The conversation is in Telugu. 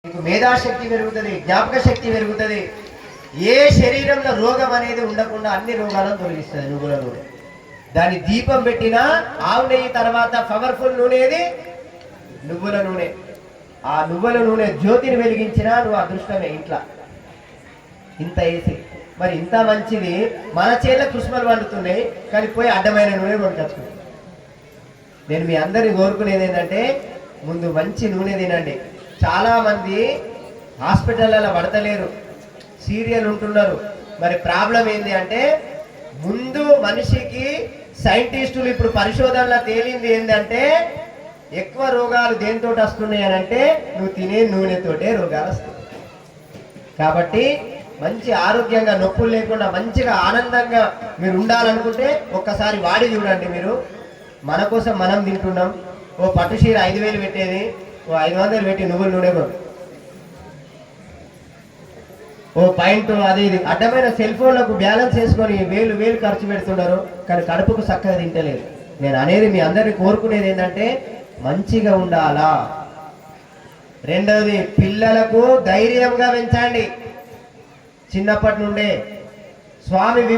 మీకు మేధాశక్తి పెరుగుతుంది, జ్ఞాపక శక్తి పెరుగుతుంది. ఏ శరీరంలో రోగం అనేది ఉండకుండా అన్ని రోగాలను తొలగిస్తుంది నువ్వుల నూనె. దాని దీపం పెట్టినా ఆవు నెయ్యి తర్వాత పవర్ఫుల్ నూనె ఏది? నువ్వుల నూనె. ఆ నువ్వుల నూనె జ్యోతిని వెలిగించినా నువ్వు అదృష్టమే. ఇంట్లో ఇంత వేసి మరి ఇంత మంచిది మన చేళ్ళ కుసుమలు వండుతున్నాయి, కానీ పోయి అడ్డమైన నూనె కొనుకొచ్చుకుంటాం. నేను మీ అందరిని కోరుకునేది ఏంటంటే ముందు మంచి నూనె తినండి. చాలామంది హాస్పిటల్లో పడతలేరు, సీరియల్ ఉంటున్నారు. మరి ప్రాబ్లం ఏంటి అంటే ముందు మనిషికి సైంటిస్టులు ఇప్పుడు పరిశోధనలో తేలింది ఏంటంటే ఎక్కువ రోగాలు దేనితో వస్తున్నాయి అని అంటే నువ్వు తినే నూనెతోటే రోగాలు వస్తాయి. కాబట్టి మంచి ఆరోగ్యంగా నొప్పులు లేకుండా మంచిగా ఆనందంగా మీరు ఉండాలనుకుంటే ఒక్కసారి వాడి చూడండి. మీరు మన కోసం మనం తింటున్నాం. ఓ పట్టు చీర 5,000 పెట్టేది ఓ 500 పెట్టి నువ్వుల నూనె కొను. ఓ పాయింట్ అది ఇది అడ్డమైన సెల్ ఫోన్లకు బ్యాలెన్స్ చేసుకొని వేలు వేలు ఖర్చు పెడుతున్నారు, కానీ కడుపుకు చక్కగా తింటలేదు. నేను అనేది మీ అందరినీ కోరుకునేది ఏంటంటే మంచిగా ఉండాలా. రెండవది, పిల్లలకు ధైర్యంగా పెంచండి చిన్నప్పటి నుండే. స్వామి